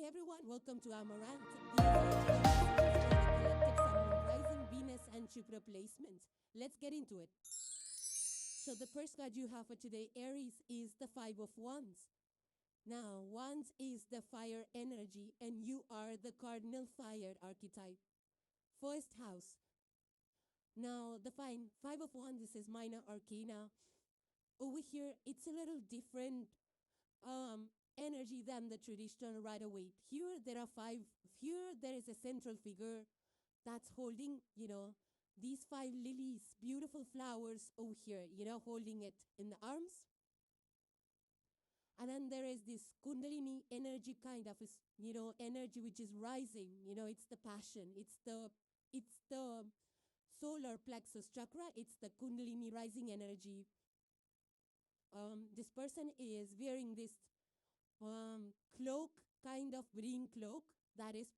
Hi everyone, welcome to Amaranth. These are the collective Sun, Moon, Rising, Venus, and Jupiter placements. Let's get into it. So the first card you have for today, Aries, is the Five of Wands. Now, Wands is the fire energy, and you are the cardinal fire archetype. First house. Now, the Five of Wands, this is minor arcana. Over here, it's a little different energy than the traditional Rider-Waite. Here there is a central figure that's holding, these 5 lilies, beautiful flowers over here, holding it in the arms. And then there is this Kundalini energy kind of, energy which is rising. It's the passion. It's the solar plexus chakra. It's the Kundalini rising energy. This person is wearing this cloak, kind of green cloak that is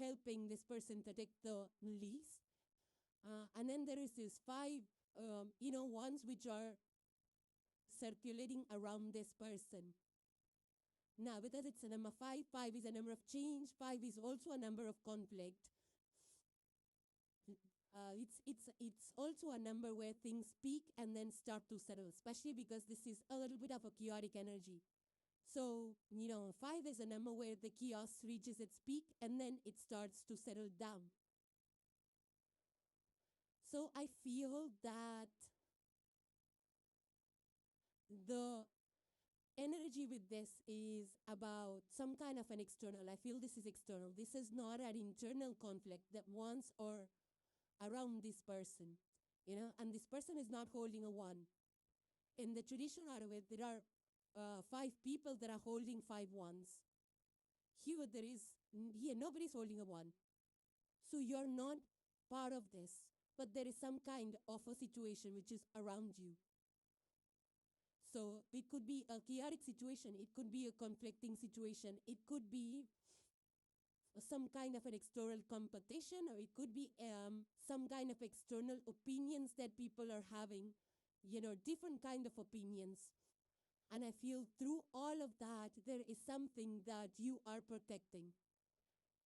helping this person protect the lilies. And then there is this 5 ones which are circulating around this person. Now, because it's a number 5, 5 is a number of change, 5 is also a number of conflict. It's also a number where things peak and then start to settle, especially because this is a little bit of a chaotic energy. So, 5 is a number where the chaos reaches its peak and then it starts to settle down. So I feel that the energy with this is about some kind of an external. I feel this is external. This is not an internal conflict that wants or around this person, and this person is not holding a 1. In the traditional Rider-Waite, there are 5 people that are holding 5 wands. Here nobody's holding a 1. So you're not part of this, but there is some kind of a situation which is around you. So it could be a chaotic situation. It could be a conflicting situation. It could be some kind of an external competition, or it could be some kind of external opinions that people are having, different kind of opinions. And I feel through all of that, there is something that you are protecting.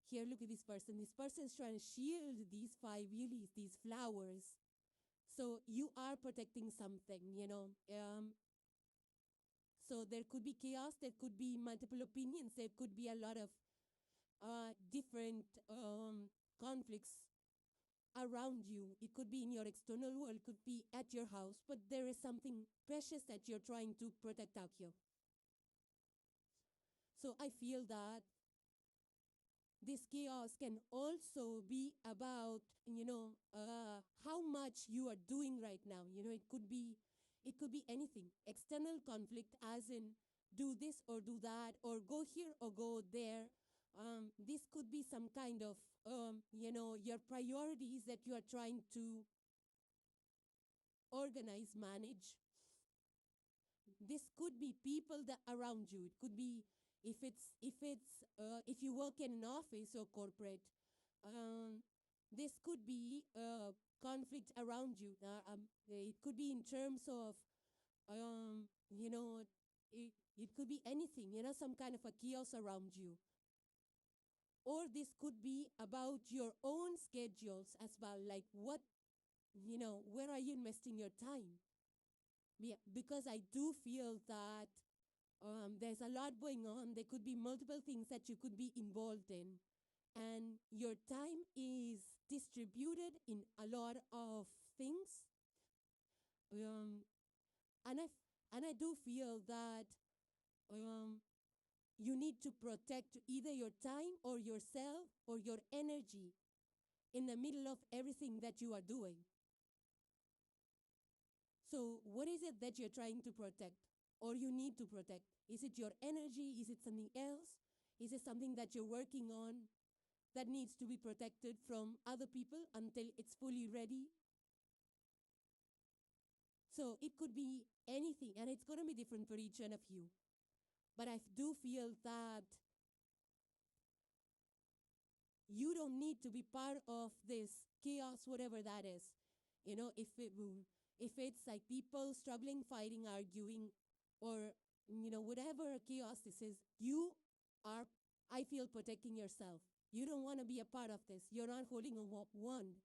Here, look at this person. This person is trying to shield these 5 lilies, these flowers. So you are protecting something, So there could be chaos. There could be multiple opinions. There could be a lot of different conflicts around you. It could be in your external world, it could be at your house, but there is something precious that you're trying to protect out here. So I feel that this chaos can also be about, how much you are doing right now. It could be anything. External conflict as in do this or do that, or go here or go there. This could be some kind of, your priorities that you are trying to organize, manage. This could be people that around you. It could be if you work in an office or corporate. This could be conflict around you. It could be in terms of, it could be anything. Some kind of a chaos around you. Or this could be about your own schedules as well, like where are you investing your time? Yeah, because I do feel that there's a lot going on. There could be multiple things that you could be involved in. And your time is distributed in a lot of things. And I do feel that you need to protect either your time or yourself or your energy in the middle of everything that you are doing. So what is it that you're trying to protect or you need to protect? Is it your energy? Is it something else? Is it something that you're working on that needs to be protected from other people until it's fully ready? So it could be anything, and it's going to be different for each one of you. But I do feel that you don't need to be part of this chaos, whatever that is. If it's like people struggling, fighting, arguing, or whatever chaos this is, you are I feel protecting yourself. You don't want to be a part of this. You're not holding a wand.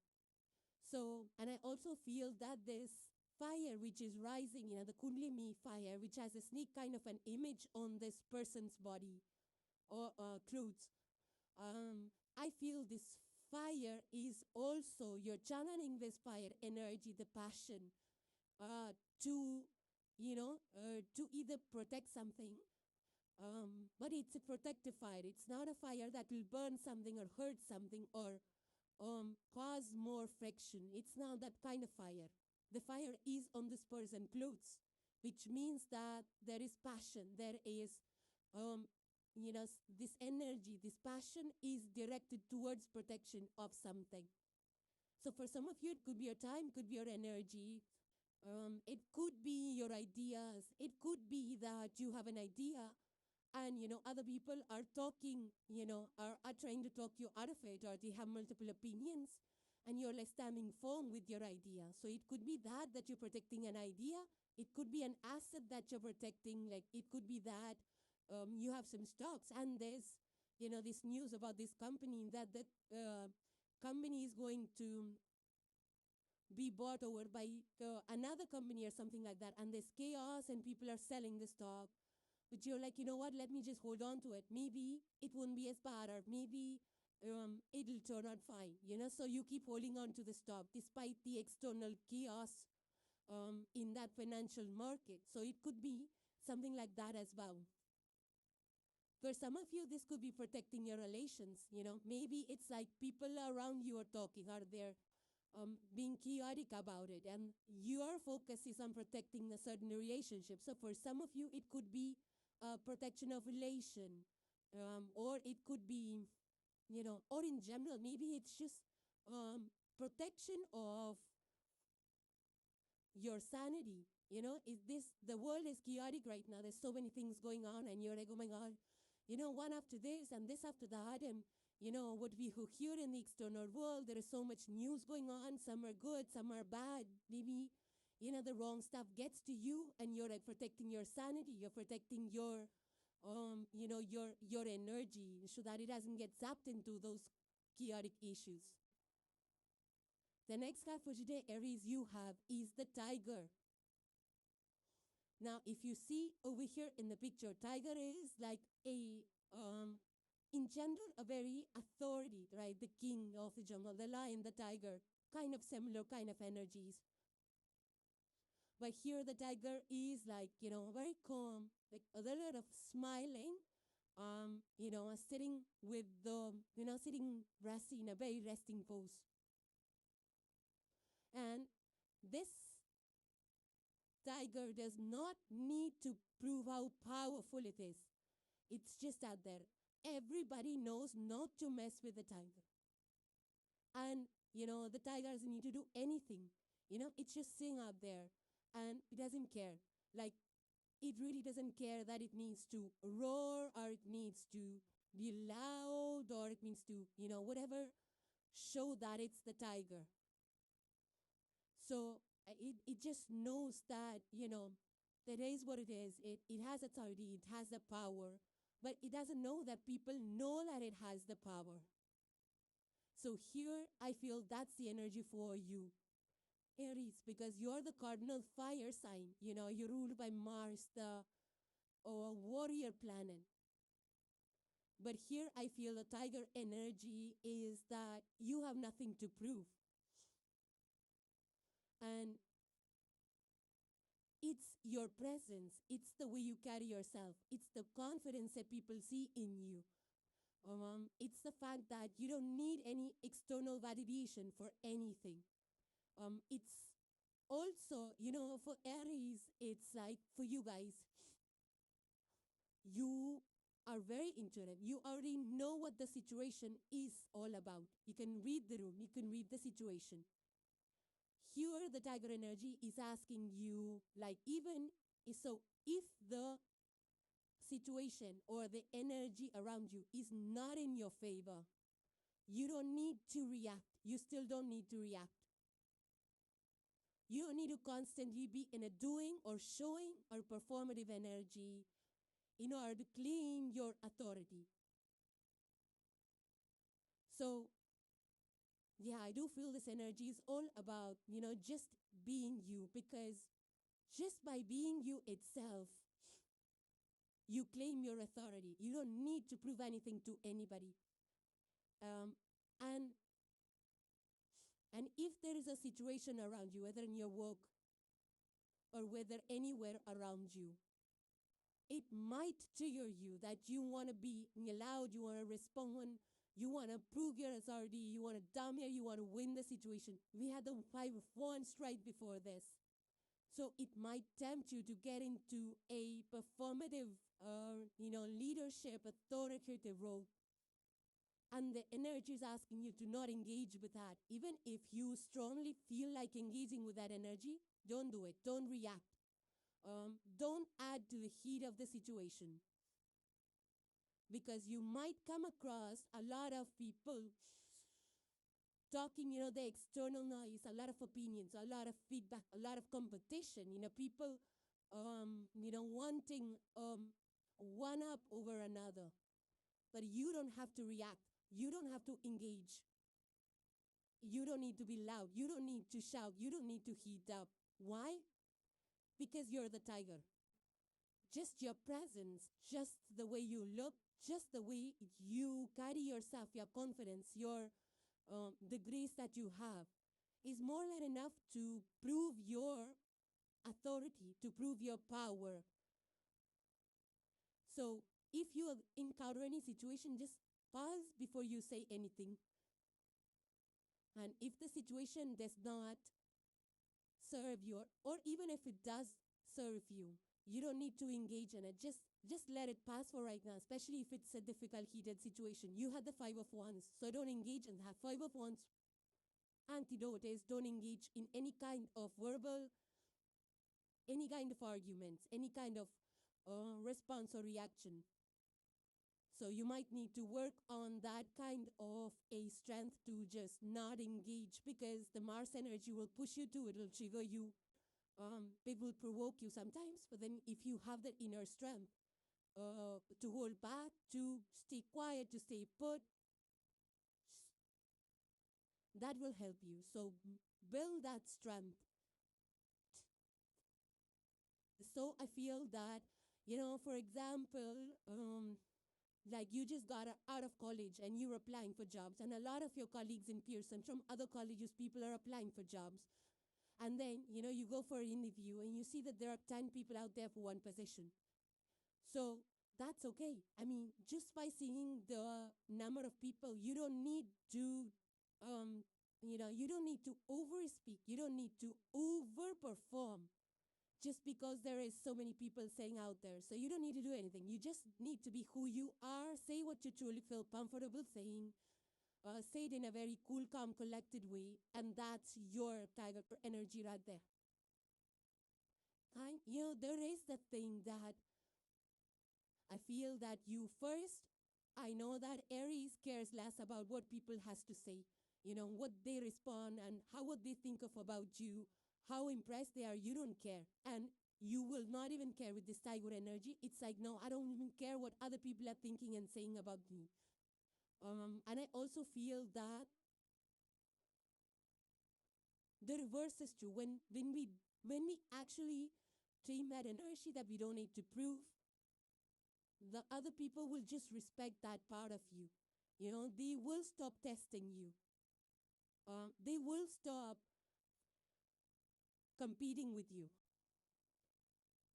So, and I also feel that this fire which is rising, the Kundalini fire, which has a sneak kind of an image on this person's body or clothes. I feel this fire is also, you're channeling this fire energy, the passion, to, to either protect something, but it's a protective fire. It's not a fire that will burn something or hurt something or cause more friction. It's not that kind of fire. The fire is on this person's clothes, which means that there is passion. There is, this energy, this passion is directed towards protection of something. So for some of you, it could be your time, could be your energy. It could be your ideas. It could be that you have an idea and, other people are talking, are trying to talk you out of it, or they have multiple opinions, and you're like standing firm with your idea. So it could be that you're protecting an idea. It could be an asset that you're protecting. Like it could be that you have some stocks, and there's, this news about this company that the company is going to be bought over by another company or something like that, and there's chaos and people are selling the stock. But you're like, you know what, let me just hold on to it. Maybe it won't be as bad, or maybe it'll turn out fine, So you keep holding on to the stock despite the external chaos in that financial market. So it could be something like that as well. For some of you, this could be protecting your relations, Maybe it's like people around you are talking, or they're being chaotic about it, and your focus is on protecting a certain relationship. So for some of you, it could be protection of relation, or it could be, or in general, maybe it's just protection of your sanity. Is this, the world is chaotic right now. There's so many things going on, and you're like, oh my God, one after this and this after that, and what we hear in the external world, there is so much news going on. Some are good, some are bad. Maybe, the wrong stuff gets to you, and you're like protecting your sanity. You're protecting your, your energy, so that it doesn't get zapped into those chaotic issues. The next card for today, Aries, you have is the tiger. Now, if you see over here in the picture, tiger is like a, in general, a very authority, right? The king of the jungle, the lion, the tiger, kind of similar kind of energies. But here the tiger is like, very calm, like a little of smiling, sitting with the, sitting resting in a very resting pose. And this tiger does not need to prove how powerful it is. It's just out there. Everybody knows not to mess with the tiger. And, the tiger doesn't need to do anything. It's just sitting out there, and it doesn't care. Like, it really doesn't care that it needs to roar, or it needs to be loud, or it needs to, whatever, show that it's the tiger. So it just knows that, that is what it is. It has authority, it has the power, but it doesn't know that people know that it has the power. So here I feel that's the energy for you, Aries, because you're the cardinal fire sign. You're ruled by Mars, the warrior planet. But here I feel the tiger energy is that you have nothing to prove. And it's your presence. It's the way you carry yourself. It's the confidence that people see in you. It's the fact that you don't need any external validation for anything. It's also, for Aries, it's like for you guys, you are very intuitive. You already know what the situation is all about. You can read the room. You can read the situation. Here, the tiger energy is asking you, like, even, so if the situation or the energy around you is not in your favor, you don't need to react. You still don't need to react. You don't need to constantly be in a doing or showing or performative energy in order to claim your authority. So, yeah, I do feel this energy is all about, just being you, because just by being you itself, you claim your authority. You don't need to prove anything to anybody. Um, and and if there is a situation around you, whether in your work or whether anywhere around you, it might trigger you that you want to be loud, you want to respond, you want to prove your authority, you want to dominate, you want to win the situation. We had the 5 of Wands right before this. So it might tempt you to get into a performative, leadership, authoritative role. And the energy is asking you to not engage with that. Even if you strongly feel like engaging with that energy, don't do it. Don't react. Don't add to the heat of the situation. Because you might come across a lot of people talking, the external noise, a lot of opinions, a lot of feedback, a lot of competition, people, wanting one up over another. But you don't have to react. You don't have to engage. You don't need to be loud. You don't need to shout. You don't need to heat up. Why? Because you're the tiger. Just your presence, just the way you look, just the way you carry yourself, your confidence, the grace that you have is more than enough to prove your authority, to prove your power. So if you encounter any situation, just pause before you say anything. And if the situation does not serve you, or even if it does serve you, you don't need to engage in it. Just let it pass for right now, especially if it's a difficult, heated situation. You had the 5 of Wands, so don't engage in that. 5 of Wands antidote is don't engage in any kind of verbal, any kind of arguments, any kind of response or reaction. So you might need to work on that kind of a strength to just not engage, because the Mars energy will push you to it, will trigger you. It will provoke you sometimes, but then if you have that inner strength to hold back, to stay quiet, to stay put, that will help you. So build that strength. So I feel that, for example, like you just got out of college and you're applying for jobs, and a lot of your colleagues and peers and from other colleges, people are applying for jobs. And then, you go for an interview and you see that there are 10 people out there for one position. So that's okay. I mean, just by seeing the number of people, you don't need to, you don't need to overspeak. You don't need to overperform just because there is so many people saying out there. So you don't need to do anything. You just need to be who you are. Say what you truly feel comfortable saying. Say it in a very cool, calm, collected way. And that's your tiger energy right there. There is the thing that I feel that you first, I know that Aries cares less about what people has to say, what they respond and how would they think of about you, how impressed they are. You don't care. And you will not even care with this tiger energy. It's like, no, I don't even care what other people are thinking and saying about me. And I also feel that the reverse is true. When we actually train that energy that we don't need to prove, the other people will just respect that part of you. They will stop testing you. They will stop competing with you.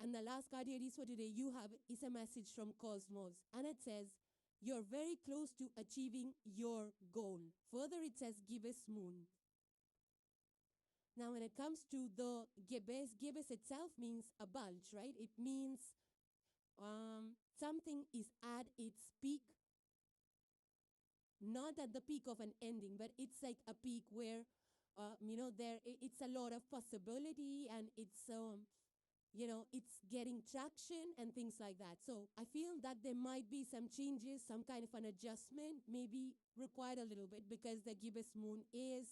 And the last card Aries for today you have is a message from Cosmos. And it says, you're very close to achieving your goal. Further, it says, gibbous moon. Now, when it comes to the gibbous itself means a bulge, right? It means something is at its peak, not at the peak of an ending, but it's like a peak where, it's a lot of possibility and it's getting traction and things like that. So I feel that there might be some changes, some kind of an adjustment, maybe required a little bit, because the gibbous moon is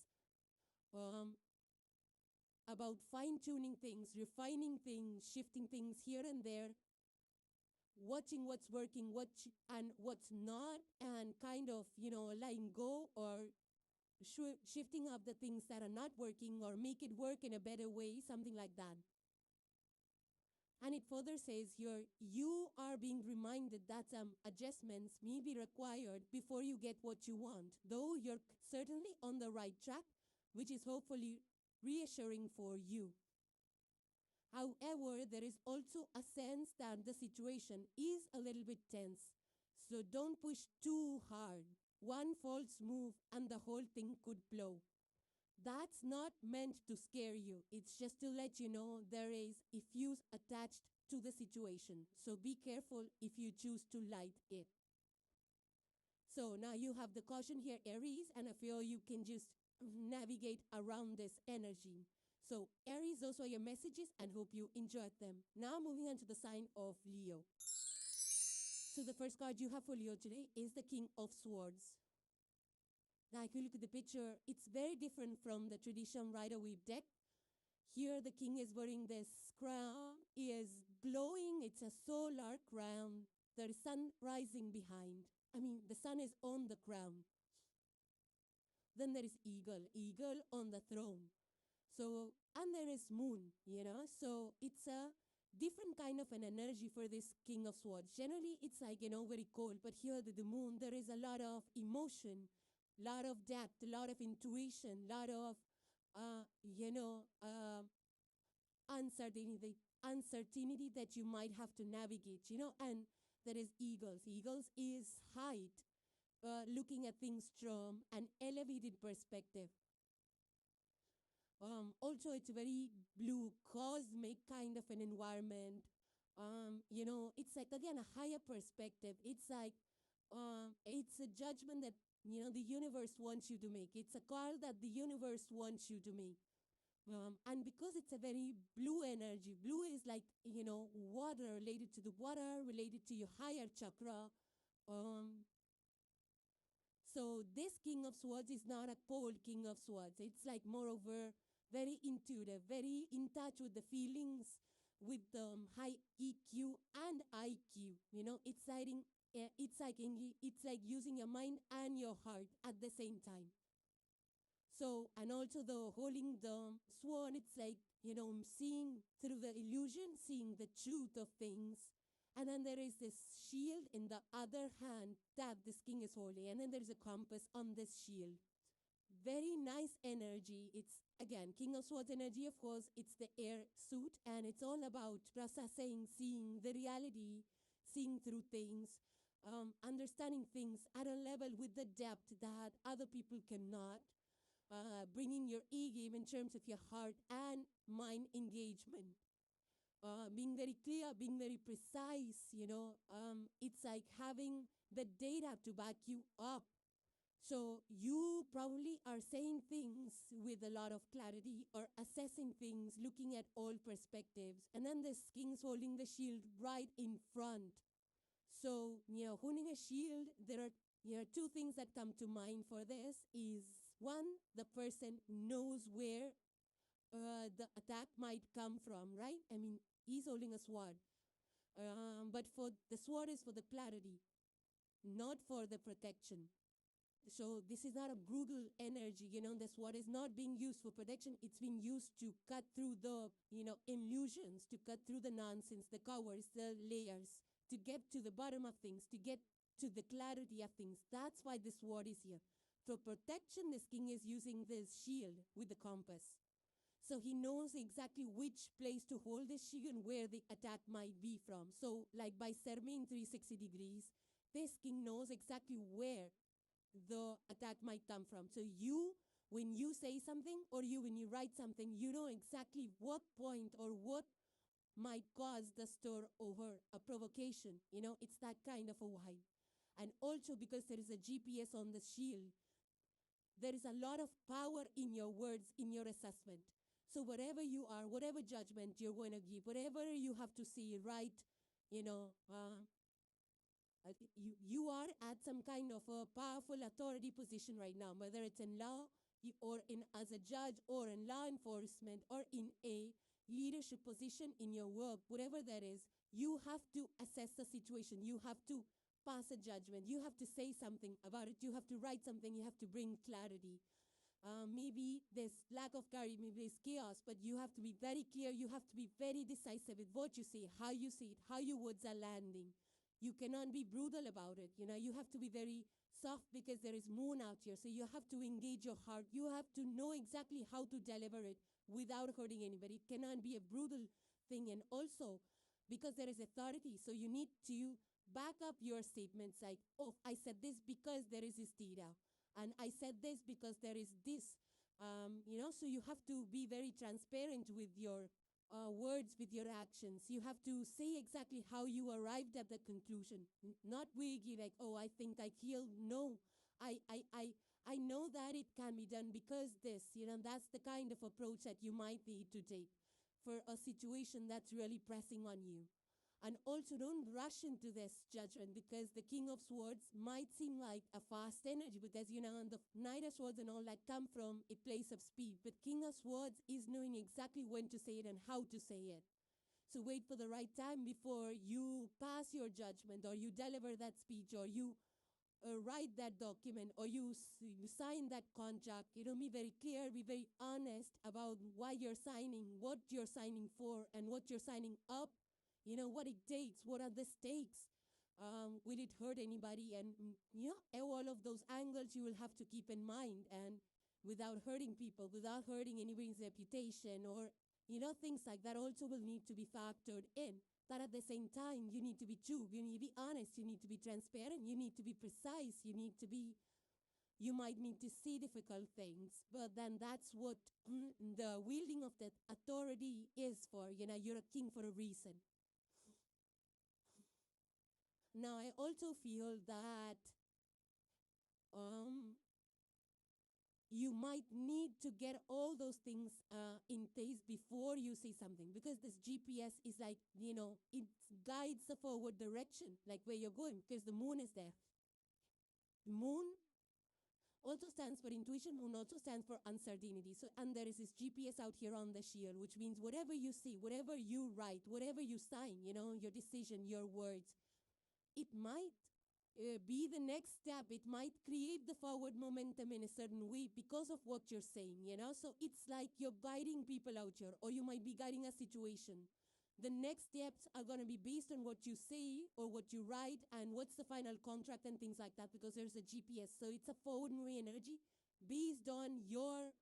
about fine-tuning things, refining things, shifting things here and there, watching what's working, and what's not, and kind of, letting go or shifting up the things that are not working or make it work in a better way, something like that. And it further says here, you are being reminded that some adjustments may be required before you get what you want, though you're certainly on the right track, which is hopefully reassuring for you. However, there is also a sense that the situation is a little bit tense, so don't push too hard. One false move and the whole thing could blow. That's not meant to scare you. It's just to let you know there is a fuse attached to the situation. So be careful if you choose to light it. So now you have the caution here, Aries, and I feel you can just navigate around this energy. So Aries, those are your messages and hope you enjoyed them. Now moving on to the sign of Leo. So the first card you have for Leo today is the King of Swords. Now, if you look at the picture, it's very different from the traditional Rider-Waite deck. Here, the king is wearing this crown. He is glowing. It's a solar crown. There is sun rising behind. The sun is on the crown. Then there is eagle on the throne. So, and there is moon, So, it's a different kind of an energy for this King of Swords. Generally, it's like, very cold. But here, the moon, there is a lot of emotion, lot of depth, a lot of intuition, lot of, uncertainty that you might have to navigate, and there is eagles. Eagles is height, looking at things from an elevated perspective. Also, it's a very blue, cosmic kind of an environment. It's like, again, a higher perspective. It's like, it's a judgment that the universe wants you to make. It's a call that the universe wants you to make. And because it's a very blue energy, blue is like, water, related to the water, related to your higher chakra. So this King of Swords is not a cold King of Swords. It's like, moreover, very intuitive, very in touch with the feelings, with high EQ and IQ. It's like using your mind and your heart at the same time. So, and also the holding the sword, it's like, seeing through the illusion, seeing the truth of things. And then there is this shield in the other hand that this king is holding. And then there's a compass on this shield. Very nice energy. It's, again, King of Swords energy, of course. It's the air suit. And it's all about processing, seeing the reality, seeing through things, understanding things at a level with the depth that other people cannot. Bringing your A game in terms of your heart and mind engagement. Being very clear, being very precise, it's like having the data to back you up. So you probably are saying things with a lot of clarity or assessing things, looking at all perspectives. And then this king's holding the shield right in front. So, holding a shield, there are two things that come to mind for this is, one, the person knows where the attack might come from, right? He's holding a sword. But for the sword is for the clarity, not for the protection. So this is not a brutal energy, the sword is not being used for protection. It's being used to cut through the, illusions, to cut through the nonsense, the covers, the layers, to get to the bottom of things, to get to the clarity of things. That's why this sword is here. For protection, this king is using this shield with the compass. So he knows exactly which place to hold this shield and where the attack might be from. So like by serving 360 degrees, this king knows exactly where the attack might come from. So you, when you say something or when you write something, you know exactly what point or what might cause the stir over a provocation. It's that kind of a vibe. And also because there is a GPS on the shield, there is a lot of power in your words, in your assessment. So wherever you are, whatever judgment you're going to give, whatever you have to say, right, you are at some kind of a powerful authority position right now, whether it's in law or as a judge or in law enforcement or in a leadership position in your work, whatever that is, You have to assess the situation. You have to pass a judgment. You have to say something about it. You have to write something. You have to bring clarity. Maybe there's lack of clarity, maybe there's chaos, but you have to be very clear. You have to be very decisive with what you say, how you say it, how your words are landing. You cannot be brutal about it. You have to be very soft because there is moon out here. So you have to engage your heart. You have to know exactly how to deliver it without hurting anybody. It cannot be a brutal thing. And also, because there is authority, so you need to back up your statements like, oh, I said this because there is this data. And I said this because there is this. So you have to be very transparent with your words, with your actions. You have to say exactly how you arrived at the conclusion. Not vaguely like, oh, I think I feel. No, I know that it can be done because this. That's the kind of approach that you might need to take for a situation that's really pressing on you. And also don't rush into this judgment because the King of Swords might seem like a fast energy because, the Knight of Swords and all that come from a place of speed. But King of Swords is knowing exactly when to say it and how to say it. So wait for the right time before you pass your judgment or you deliver that speech or you write that document or you sign that contract. Be very clear, be very honest about why you're signing, what you're signing for, and what you're signing up. What it takes, what are the stakes, will it hurt anybody, and all of those angles you will have to keep in mind, and without hurting people, without hurting anybody's reputation, or things like that also will need to be factored in. But at the same time, you need to be true, you need to be honest, you need to be transparent, you need to be precise, you might need to see difficult things, but then that's what the wielding of that authority is for. You're a king for a reason. Now, I also feel that you might need to get all those things in place before you say something, because this GPS is like, it guides the forward direction, like where you're going, because the moon is there. Moon also stands for intuition. Moon also stands for uncertainty. So, and there is this GPS out here on the shield, which means whatever you see, whatever you write, whatever you sign, your decision, your words, it might be the next step. It might create the forward momentum in a certain way because of what you're saying, So it's like you're guiding people out here, or you might be guiding a situation. The next steps are going to be based on what you say or what you write and what's the final contract and things like that, because there's a GPS. So it's a forward moving energy based on your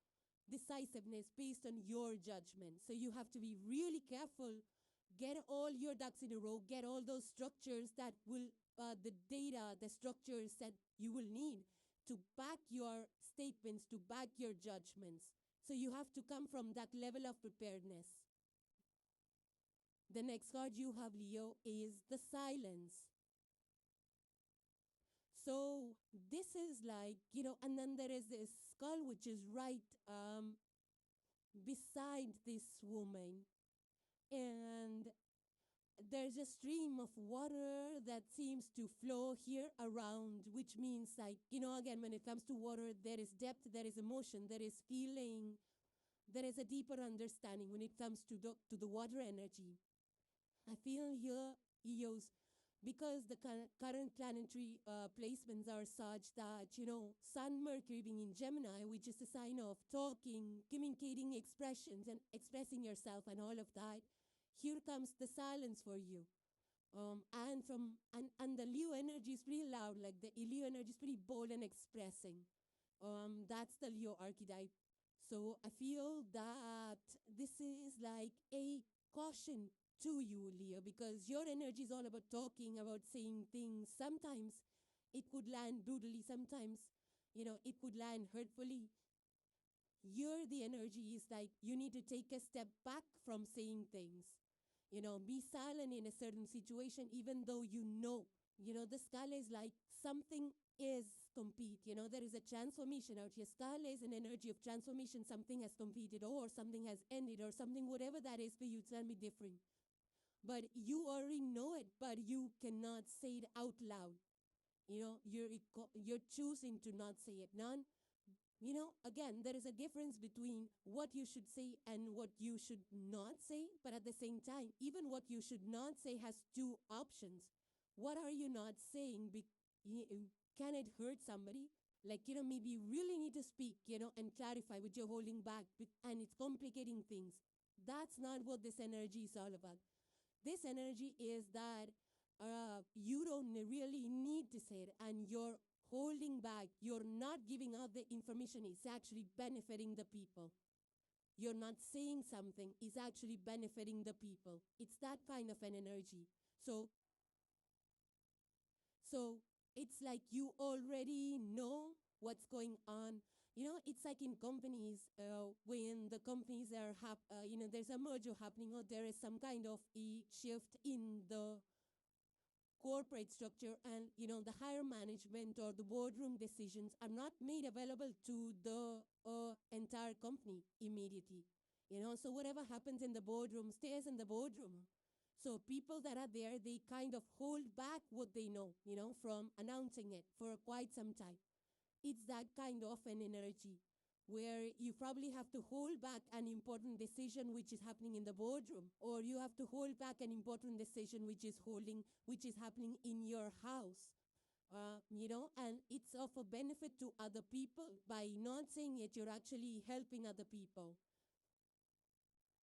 decisiveness, based on your judgment. So you have to be really careful. Get all your ducks in a row. Get all those structures that will, the data, the structures that you will need to back your statements, to back your judgments. So you have to come from that level of preparedness. The next card you have, Leo, is the silence. So this is like, and then there is this skull which is right beside this woman. And there's a stream of water that seems to flow here around, which means like, again, when it comes to water, there is depth, there is emotion, there is feeling, there is a deeper understanding when it comes to the water energy. I feel here, Eos, because the current planetary placements are such that, Sun, Mercury being in Gemini, which is a sign of talking, communicating expressions and expressing yourself and all of that. Here comes the silence for you. And the Leo energy is pretty loud, like the Leo energy is pretty bold and expressing. That's the Leo archetype. So I feel that this is like a caution to you, Leo, because your energy is all about talking, about saying things. Sometimes it could land brutally, sometimes, it could land hurtfully. The energy is like you need to take a step back from saying things. Be silent in a certain situation, even though the skull is like something is complete. There is a transformation out here. Skull is an energy of transformation. Something has completed, or something has ended, or something, whatever that is for you, it's going to be different. But you already know it, but you cannot say it out loud. You're choosing to not say it. again, there is a difference between what you should say and what you should not say. But at the same time, even what you should not say has two options. What are you not saying? Can it hurt somebody? Like, maybe you really need to speak, and clarify what you're holding back, and it's complicating things. That's not what this energy is all about. This energy is that you don't really need to say it, and you're holding back. You're not giving out the information. It's actually benefiting the people. You're not saying something is actually benefiting the people. It's that kind of an energy. So it's like you already know what's going on. It's like in companies, when the companies are, there's a merger happening, or there is some kind of a shift in the corporate structure, and, the higher management or the boardroom decisions are not made available to the entire company immediately. So whatever happens in the boardroom stays in the boardroom. So people that are there, they kind of hold back what they know, from announcing it for quite some time. It's that kind of an energy where you probably have to hold back an important decision which is happening in the boardroom, or you have to hold back an important decision which is happening in your house. And it's of a benefit to other people. By not saying it, you're actually helping other people,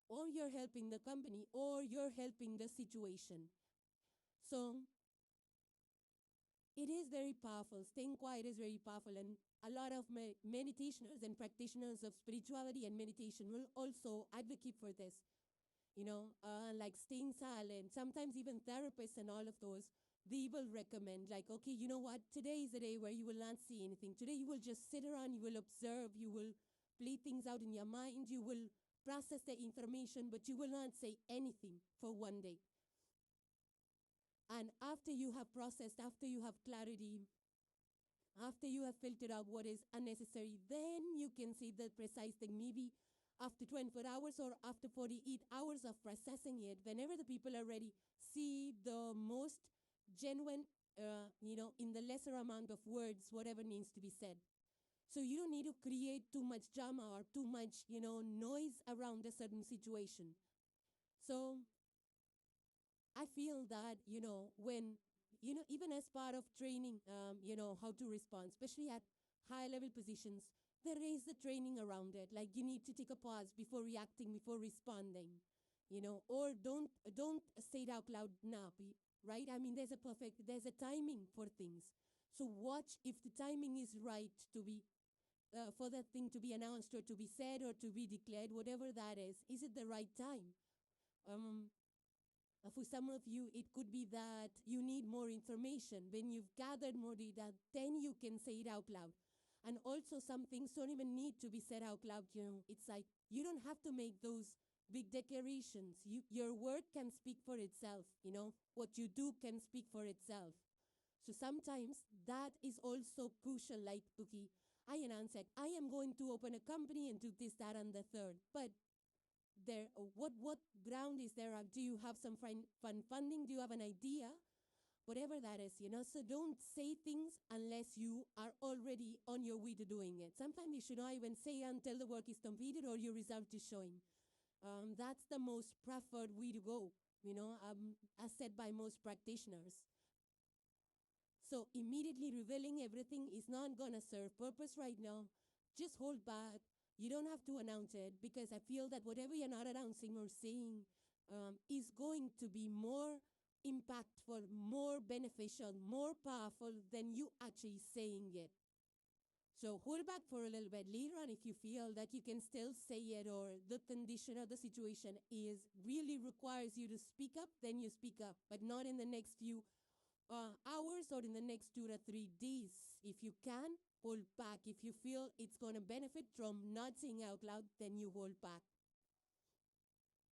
or you're helping the company, or you're helping the situation. So it is very powerful. Staying quiet is very powerful. And a lot of meditationers and practitioners of spirituality and meditation will also advocate for this. Like staying silent. Sometimes even therapists and all of those, they will recommend, like, okay, you know what? Today is a day where you will not see anything. Today you will just sit around, you will observe, you will play things out in your mind, you will process the information, but you will not say anything for one day. And after you have processed, after you have clarity, after you have filtered out what is unnecessary, then you can say the precise thing. Maybe after 24 hours or after 48 hours of processing it, whenever the people are ready, see the most genuine, in the lesser amount of words, whatever needs to be said. So you don't need to create too much drama or too much, noise around a certain situation. So I feel that, when, even as part of training, how to respond, especially at high level positions, there is the training around it. Like, you need to take a pause before reacting, before responding, or don't say it out loud now, right? I mean, there's a timing for things. So watch if the timing is right to be, for that thing to be announced or to be said or to be declared, whatever that is it the right time? For some of you, it could be that you need more information. When you've gathered more data, then you can say it out loud. And also, some things don't even need to be said out loud. It's like you don't have to make those big declarations. Your word can speak for itself. What you do can speak for itself. So sometimes that is also crucial. Like, okay, Ayan said, I am going to open a company and do this, that, and the third. But what ground is there? Do you have some fun funding? Do you have an idea? Whatever that is, So don't say things unless you are already on your way to doing it. Sometimes you should not even say until the work is completed or your result is showing. That's the most preferred way to go, as said by most practitioners. So immediately revealing everything is not going to serve purpose right now. Just hold back. You don't have to announce it, because I feel that whatever you're not announcing or saying is going to be more impactful, more beneficial, more powerful than you actually saying it. So hold back for a little bit. Later on, if you feel that you can still say it, or the condition or the situation really requires you to speak up, then you speak up, but not in the next few hours or in the next 2 to 3 days. If you can, hold back. If you feel it's going to benefit from not saying out loud, then you hold back.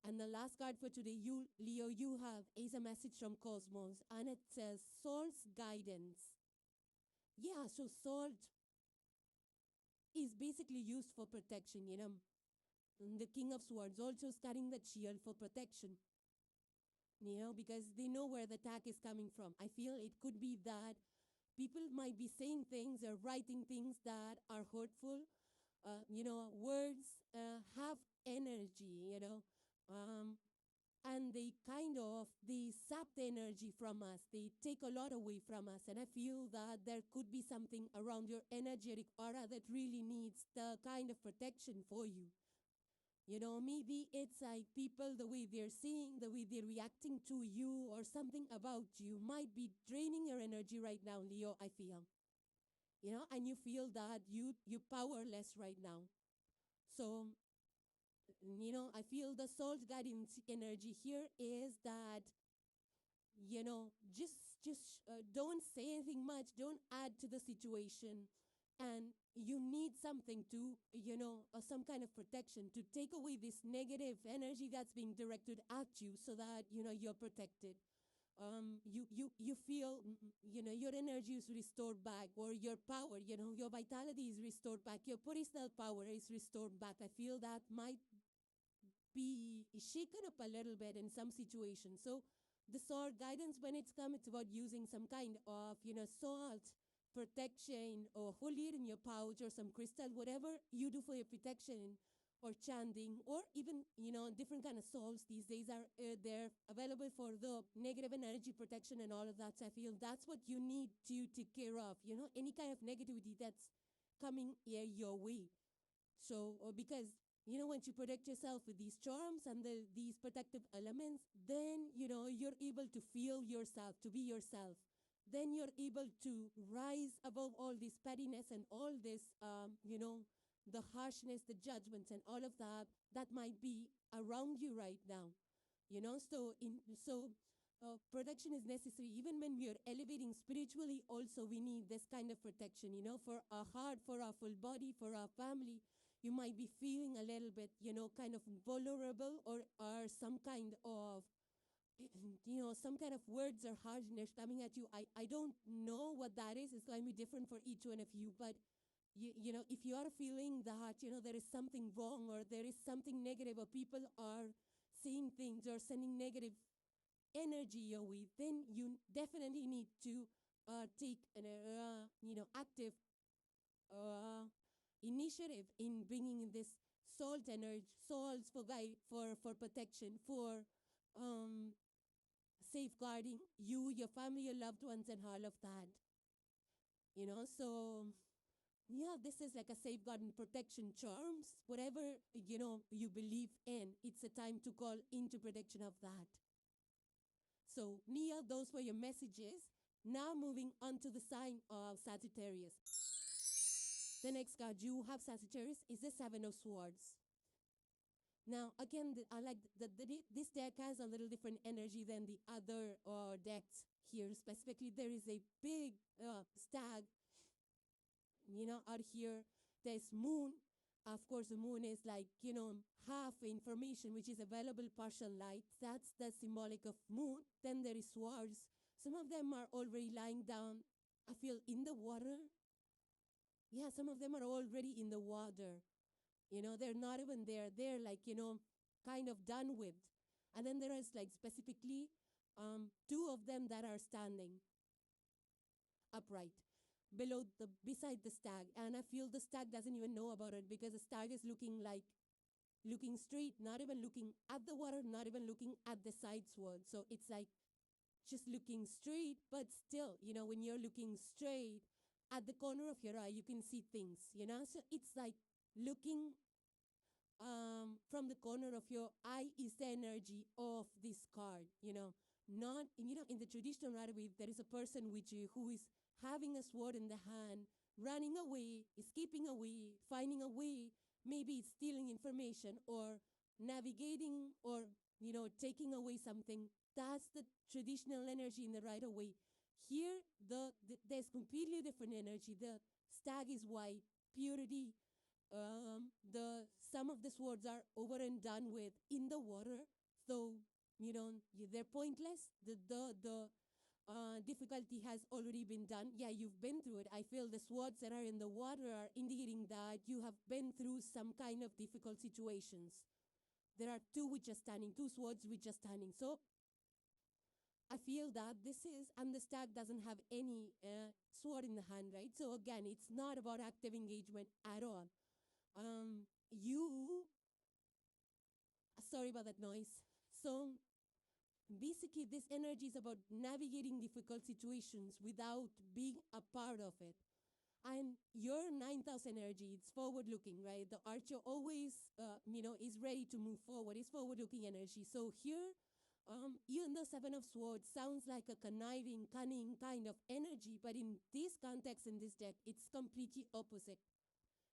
And the last card for today, Leo, you have is a message from Cosmos, and it says Soul's guidance. Yeah, so Soul is basically used for protection, And the King of Swords also is carrying the shield for protection. Because they know where the attack is coming from. I feel it could be that people might be saying things or writing things that are hurtful, words have energy, and they sap the energy from us. They take a lot away from us. And I feel that there could be something around your energetic aura that really needs the kind of protection for you. Maybe it's like people, the way they're seeing, the way they're reacting to you or something about you might be draining your energy right now, Leo, I feel. And you feel that you're powerless right now. So, I feel the soul guidance energy here is that, just don't say anything much, don't add to the situation. And you need something to, some kind of protection to take away this negative energy that's being directed at you so that, you're protected. You feel, your energy is restored back, or your power, your vitality is restored back, your personal power is restored back. I feel that might be shaken up a little bit in some situations. So the sword guidance, when it's come, it's about using some kind of, salt protection, or hold it in your pouch, or some crystal, whatever you do for your protection, or chanting, or even, different kind of salts these days are they're available for the negative energy protection and all of that. So I feel that's what you need to take care of, any kind of negativity that's coming your way. So, because, once you protect yourself with these charms and these protective elements, then, you're able to feel yourself, to be yourself. Then you're able to rise above all this pettiness and all this, the harshness, the judgments, and all of that might be around you right now. Protection is necessary. Even when we are elevating spiritually, also we need this kind of protection, for our heart, for our full body, for our family. You might be feeling a little bit, kind of vulnerable, or some kind of, some kind of words or harshness coming at you. I don't know what that is. It's going to be different for each one of you. But, if you are feeling that, there is something wrong, or there is something negative, or people are saying things or sending negative energy your way, then you definitely need to take an, active initiative in bringing this salt energy, salts for guide, for protection, for safeguarding you, your family, your loved ones, and all of that. So yeah, this is like a safeguard and protection charms. Whatever, you believe in, it's a time to call into protection of that. So, Nia, those were your messages. Now moving on to the sign of Sagittarius. The next card you have, Sagittarius, is the Seven of Swords. Now, again, I like this deck has a little different energy than the other decks here. Specifically, there is a big stag, out here. There's moon. Of course, the moon is like, half information, which is available, partial light. That's the symbolic of moon. Then there is swords. Some of them are already lying down, I feel, in the water. Yeah, some of them are already in the water. They're not even there. They're like, kind of done with. And then there is like specifically two of them that are standing upright beside the stag. And I feel the stag doesn't even know about it, because the stag is looking straight, not even looking at the water, not even looking at the side sword. So it's like just looking straight, but still, when you're looking straight at the corner of your eye, you can see things, So it's like looking from the corner of your eye is the energy of this card, Not, in the traditional way, there is a person with you who is having a sword in the hand, running away, escaping away, finding a way, maybe it's stealing information or navigating or, taking away something. That's the traditional energy in the right away. Here, there's completely different energy. The stag is white, purity. Some of the swords are over and done with in the water. So, they're pointless. The difficulty has already been done. Yeah, you've been through it. I feel the swords that are in the water are indicating that you have been through some kind of difficult situations. There are two swords with just standing. So I feel that this is, and the stag doesn't have any sword in the hand, right? So again, it's not about active engagement at all. you, sorry about that noise. So basically, this energy is about navigating difficult situations without being a part of it. And your 9th house energy, it's forward looking, right? The archer always, is ready to move forward. It's forward looking energy. So here, even though 7 of Swords sounds like a conniving, cunning kind of energy, but in this context, in this deck, it's completely opposite.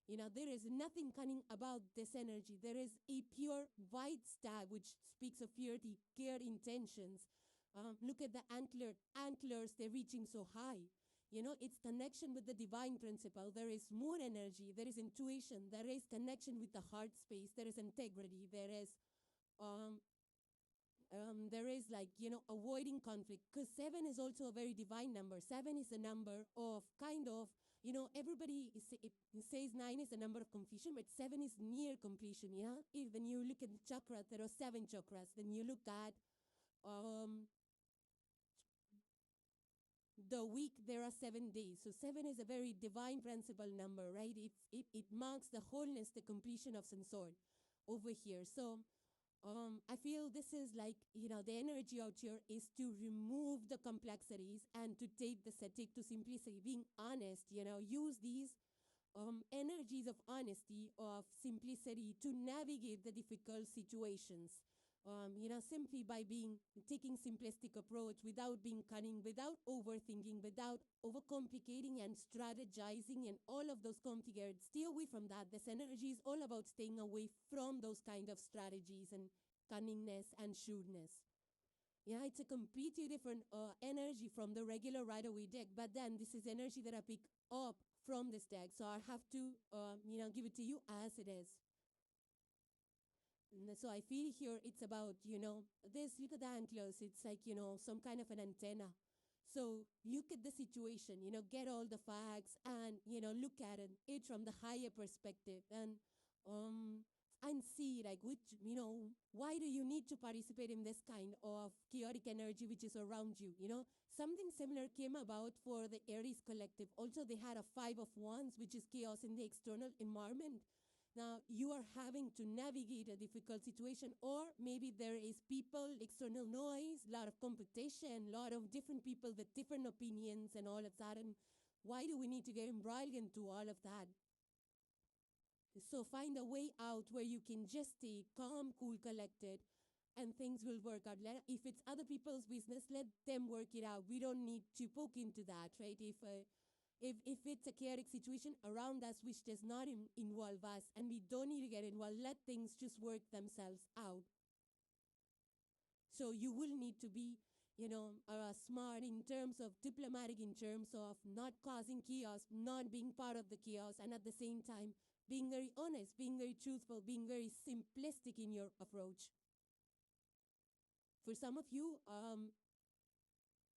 There is nothing cunning about this energy. There is a pure white stab, which speaks of purity, care, intentions. Look at the antlers, they're reaching so high. It's connection with the divine principle. There is moon energy, there is intuition, there is connection with the heart space, there is integrity, there is avoiding conflict. Because 7 is also a very divine number. 7 is a number of everybody says 9 is a number of completion, but 7 is near completion, yeah? When you look at the chakra, there are 7 chakras. Then you look at the week, there are 7 days. So 7 is a very divine principle number, right? It marks the wholeness, the completion of some sort over here. So I feel this is like, the energy out here is to remove the complexities and to take to simplicity, being honest, use these energies of honesty, of simplicity to navigate the difficult situations. Simply by taking simplistic approach without being cunning, without overthinking, without overcomplicating and strategizing and all of those complicated. Stay away from that. This energy is all about staying away from those kind of strategies and cunningness and shrewdness. Yeah, it's a completely different energy from the regular Rider-Waite deck, but then this is energy that I pick up from this deck, so I have to, give it to you as it is. So I feel here it's about, look at the antlers. It's like, some kind of an antenna. So look at the situation, get all the facts and, look at it from the higher perspective and see like why do you need to participate in this kind of chaotic energy which is around you, Something similar came about for the Aries collective. Also, they had a 5 of Wands, which is chaos in the external environment. Now, you are having to navigate a difficult situation, or maybe there is people, external noise, a lot of competition, a lot of different people with different opinions and all of that. And why do we need to get embroiled into all of that? So find a way out where you can just stay calm, cool, collected, and things will work out. If it's other people's business, let them work it out. We don't need to poke into that, right? If it's a chaotic situation around us which does not involve us and we don't need to get involved, let things just work themselves out. So you will need to be, smart in terms of diplomatic, in terms of not causing chaos, not being part of the chaos, and at the same time, being very honest, being very truthful, being very simplistic in your approach. For some of you,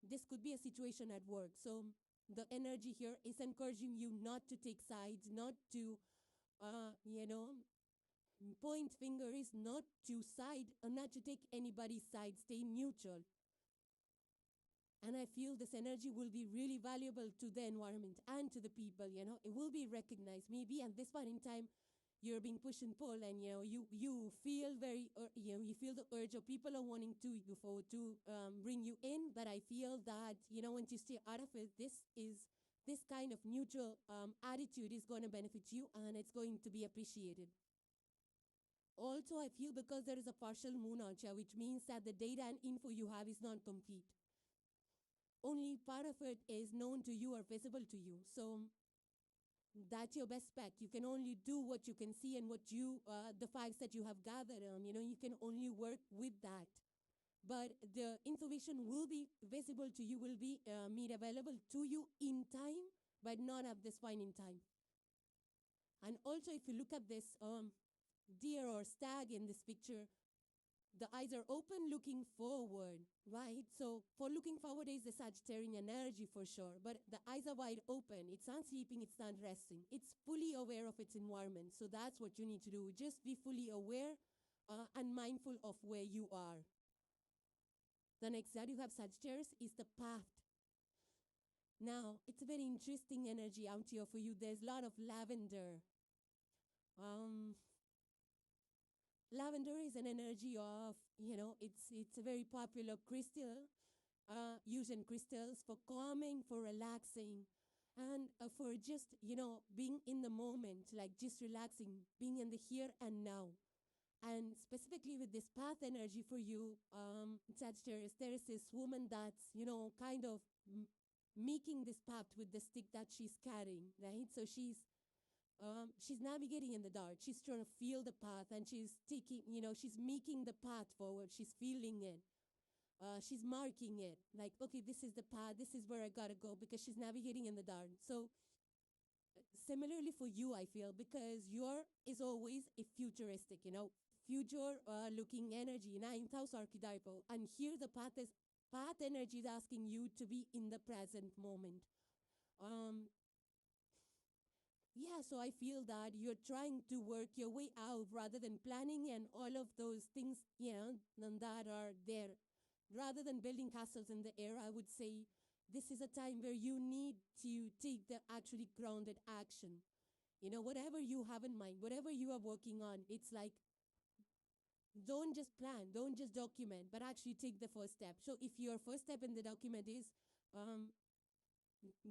this could be a situation at work. So the energy here is encouraging you not to take sides, not to, point fingers, not to side, not to take anybody's side, stay neutral. And I feel this energy will be really valuable to the environment and to the people, It will be recognized. Maybe at this point in time, you're being pushed and pulled, and, you feel very, you feel the urge of people are wanting to bring you in. But I feel that, once you stay out of it, this kind of neutral attitude is going to benefit you, and it's going to be appreciated. Also, I feel because there is a partial moon out here, which means that the data and info you have is not complete. Only part of it is known to you or visible to you. So that's your best bet. You can only do what you can see and what the facts that you have gathered on. You can only work with that. But the information will be visible to you, will be made available to you in time, but not at this point in time. And also, if you look at this deer or stag in this picture, the eyes are open, looking forward, right? So for looking forward is the Sagittarian energy for sure, but the eyes are wide open. It's not sleeping, it's not resting. It's fully aware of its environment. So that's what you need to do. Just be fully aware and mindful of where you are. The next that you have Sagittarius is the path. Now, it's a very interesting energy out here for you. There's a lot of lavender. Um, Lavender is an energy of, it's a very popular crystal, used in crystals for calming, for relaxing, and for just, being in the moment, like just relaxing, being in the here and now. And specifically with this path energy for you, Sagittarius, there is this woman that's, kind of making this path with the stick that she's carrying, right? So she's navigating in the dark. She's trying to feel the path, and she's taking, she's making the path forward. She's feeling it. She's marking it. Like, okay, this is the path. This is where I gotta go, because she's navigating in the dark. So similarly for you, I feel, because your is always a futuristic, future looking energy, ninth house archetypal. And here the path energy is asking you to be in the present moment. Yeah, so I feel that you're trying to work your way out rather than planning and all of those things, that are there. Rather than building castles in the air, I would say this is a time where you need to take the actually grounded action. Whatever you have in mind, whatever you are working on, it's like, don't just plan, don't just document, but actually take the first step. So if your first step in the document is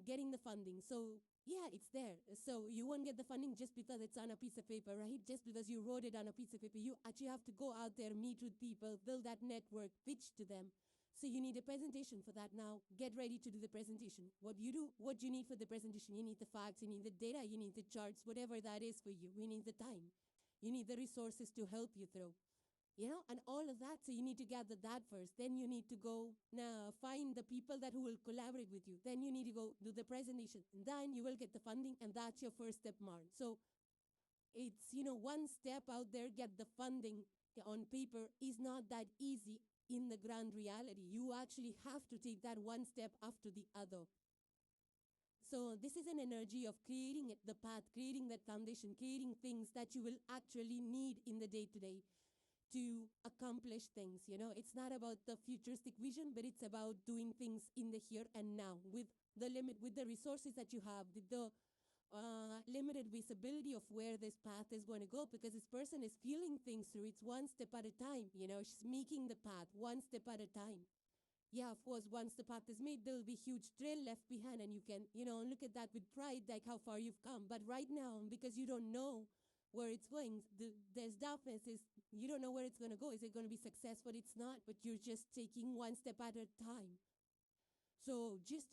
getting the funding, so yeah, it's there. So you won't get the funding just because it's on a piece of paper, right? Just because you wrote it on a piece of paper. You actually have to go out there, meet with people, build that network, pitch to them. So you need a presentation for that. Now, get ready to do the presentation. What you need for the presentation, you need the facts, you need the data, you need the charts, whatever that is for you. You need the time. You need the resources to help you through. And all of that. So you need to gather that first. Then you need to go now find the people who will collaborate with you. Then you need to go do the presentation. And then you will get the funding, and that's your first step mark. So it's, one step out there, get the funding on paper is not that easy in the grand reality. You actually have to take that one step after the other. So this is an energy of creating the path, creating that foundation, creating things that you will actually need in the day-to-day to accomplish things. It's not about the futuristic vision, but it's about doing things in the here and now with the resources that you have, with the limited visibility of where this path is going to go, because this person is feeling things through. It's one step at a time. She's making the path one step at a time. Yeah, of course, once the path is made, there will be huge trail left behind, and you can, look at that with pride, like how far you've come. But right now, because you don't know where it's going, there's darkness. You don't know where it's going to go. Is it going to be successful? It's not, but you're just taking one step at a time. So just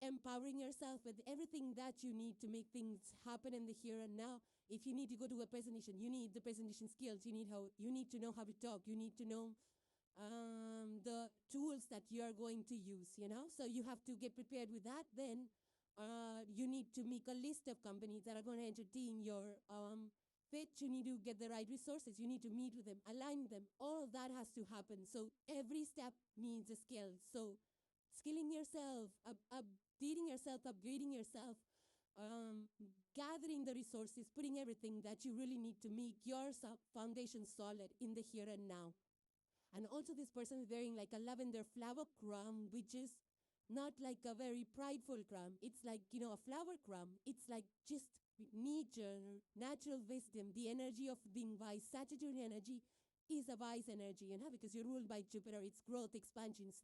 empowering yourself with everything that you need to make things happen in the here and now. If you need to go to a presentation, you need the presentation skills. You need to know how to talk. You need to know the tools that you are going to use, So you have to get prepared with that. Then you need to make a list of companies that are going to entertain your pitch. You need to get the right resources. You need to meet with them, align them. All of that has to happen. So every step needs a skill. So skilling yourself, updating yourself, upgrading yourself, gathering the resources, putting everything that you really need to make your foundation solid in the here and now. And also this person is wearing like a lavender flower crown, which is not like a very prideful crown. It's like, a flower crown. It's like just nature, natural wisdom, the energy of being wise. Sagittarius energy is a wise energy, because you're ruled by Jupiter. It's growth, expansion. It's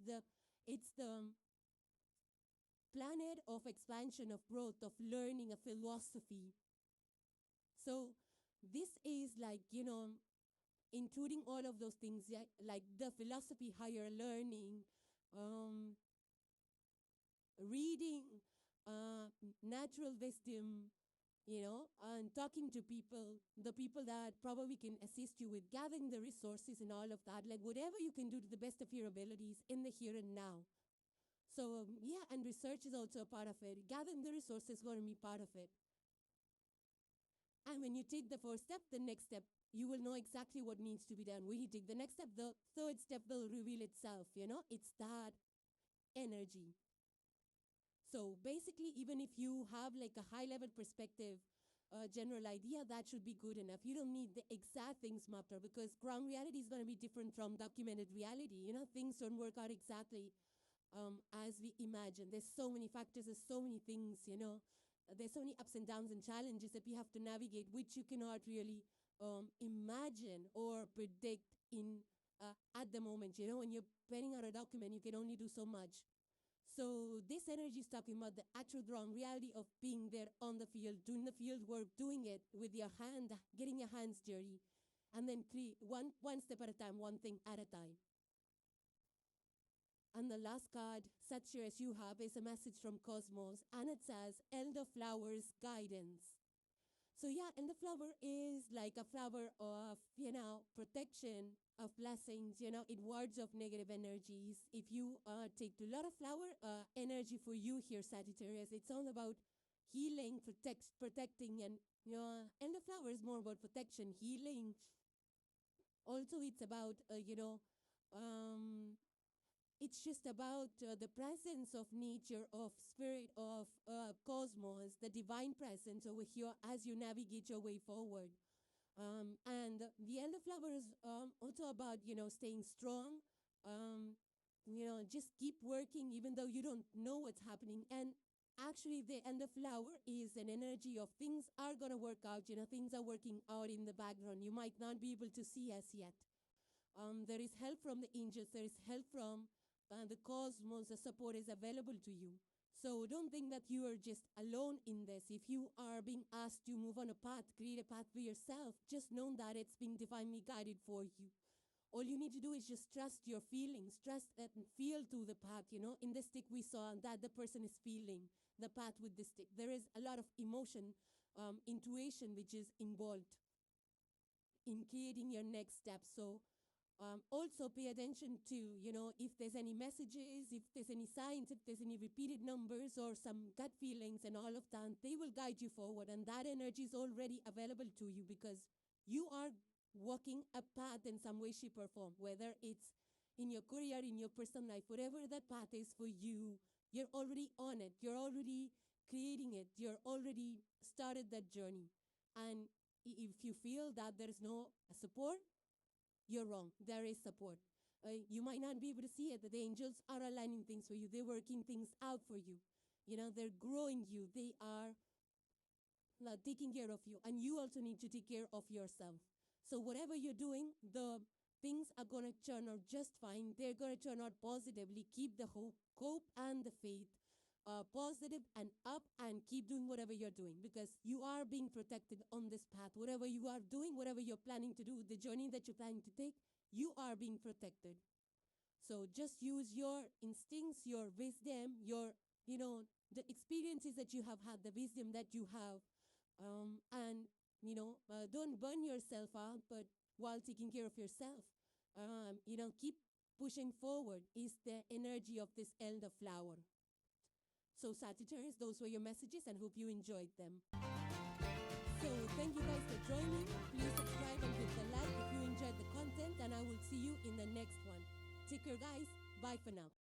the planet of expansion, of growth, of learning, of philosophy. So this is like, including all of those things, like the philosophy, higher learning, reading, natural wisdom, and talking to people, the people that probably can assist you with gathering the resources and all of that, like whatever you can do to the best of your abilities in the here and now. So, yeah, and research is also a part of it. Gathering the resources is going to be part of it. And when you take the first step, the next step, you will know exactly what needs to be done. When you take the next step, the third step will reveal itself, It's that energy. So basically, even if you have like a high-level perspective, general idea, that should be good enough. You don't need the exact things mapped out, because ground reality is going to be different from documented reality. Things don't work out exactly as we imagine. There's so many factors, there's so many things, there's so many ups and downs and challenges that we have to navigate, which you cannot really imagine or predict in at the moment. You know, when you're penning out a document, you can only do so much. So this energy is talking about the actual drawn reality of being there on the field, doing the field work, doing it with your hand, getting your hands dirty, and then one step at a time, one thing at a time. And the last card, Sagittarius, you have is a message from Cosmos, and it says Elderflower's guidance. So yeah, elderflower is like a flower of, protection, of blessings, in words of negative energies. If you take a lot of flower energy for you here, Sagittarius, it's all about healing, protecting, and elderflower is more about protection, healing. Also, it's about, it's just about the presence of nature, of spirit, of cosmos, the divine presence over here as you navigate your way forward. And the elderflower is also about, staying strong. Just keep working even though you don't know what's happening. And actually, the elderflower is an energy of things are going to work out. Things are working out in the background. You might not be able to see as yet. There is help from the angels. There is help from the cosmos. The support is available to you. So don't think that you are just alone in this. If you are being asked to move on a path, create a path for yourself, just know that it's being divinely guided for you. All you need to do is just trust your feelings, trust and feel to the path. In the stick we saw that the person is feeling the path with the stick. There is a lot of emotion, intuition, which is involved in creating your next step. So also pay attention to, if there's any messages, if there's any signs, if there's any repeated numbers or some gut feelings and all of that, they will guide you forward. And that energy is already available to you because you are walking a path in some way, shape, or form, whether it's in your career, in your personal life, whatever that path is for you, you're already on it. You're already creating it. You're already started that journey. And if you feel that there is no support, you're wrong. There is support. You might not be able to see it, but the angels are aligning things for you. They're working things out for you. They're growing you. They are taking care of you. And you also need to take care of yourself. So whatever you're doing, the things are going to turn out just fine. They're going to turn out positively. Keep the hope and the faith positive and up, and keep doing whatever you're doing because you are being protected on this path. Whatever you are doing, whatever you're planning to do, the journey that you're planning to take, you are being protected. So just use your instincts, your wisdom, your, the experiences that you have had, the wisdom that you have, and, don't burn yourself out, but while taking care of yourself, keep pushing forward is the energy of this elderflower. So Sagittarius, those were your messages and hope you enjoyed them. So thank you guys for joining. Please subscribe and hit the like if you enjoyed the content, and I will see you in the next one. Take care guys. Bye for now.